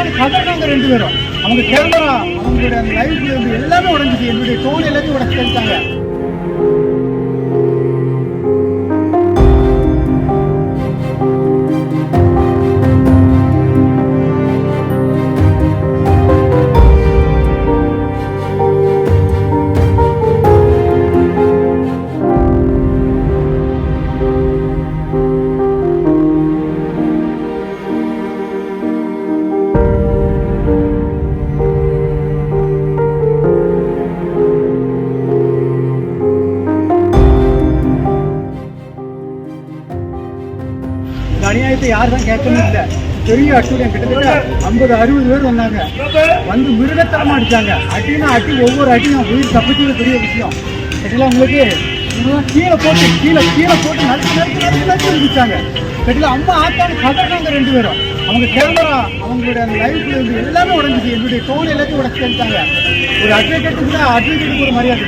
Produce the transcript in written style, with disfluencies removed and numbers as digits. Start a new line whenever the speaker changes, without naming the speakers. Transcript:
ஆத்தான்னு கதறாங்க ரெண்டு பேரும். அவங்க கேமரா, அவங்களுடைய அந்த லைஃப்ல இருந்து எல்லாமே உடஞ்சிச்சு. என்னுடைய டோன் எல்லாத்தையும் உடச்சு தந்துட்டாங்க. அநியாயத்தை யார் தான் கேட்கணும் இல்லை. பெரிய அட்டூழியம், கிட்டத்தட்ட 50-60 பேர் வந்தாங்க. வந்து மிருகத்தரமா அடிச்சாங்க. அட்டினா அட்டி, ஒவ்வொரு அட்டியும் உயிர் தப்பிச்சது பெரிய விஷயம். கட்டில உங்களுக்கு கீழே போட்டு நறுக்கு இருந்துச்சாங்க. கட்டில அம்மா ஆத்தான்னு கதறாங்க ரெண்டு பேரும். அவங்க கேமரா, அவங்களுடைய அந்த லைஃப்ல இருந்து எல்லாமே உடஞ்சிச்சு. என்னுடைய டோன் எல்லாத்தையும் உடச்சு தந்துட்டாங்க. ஒரு அட்வொகேட்டுக்கு ஒரு மரியாதை.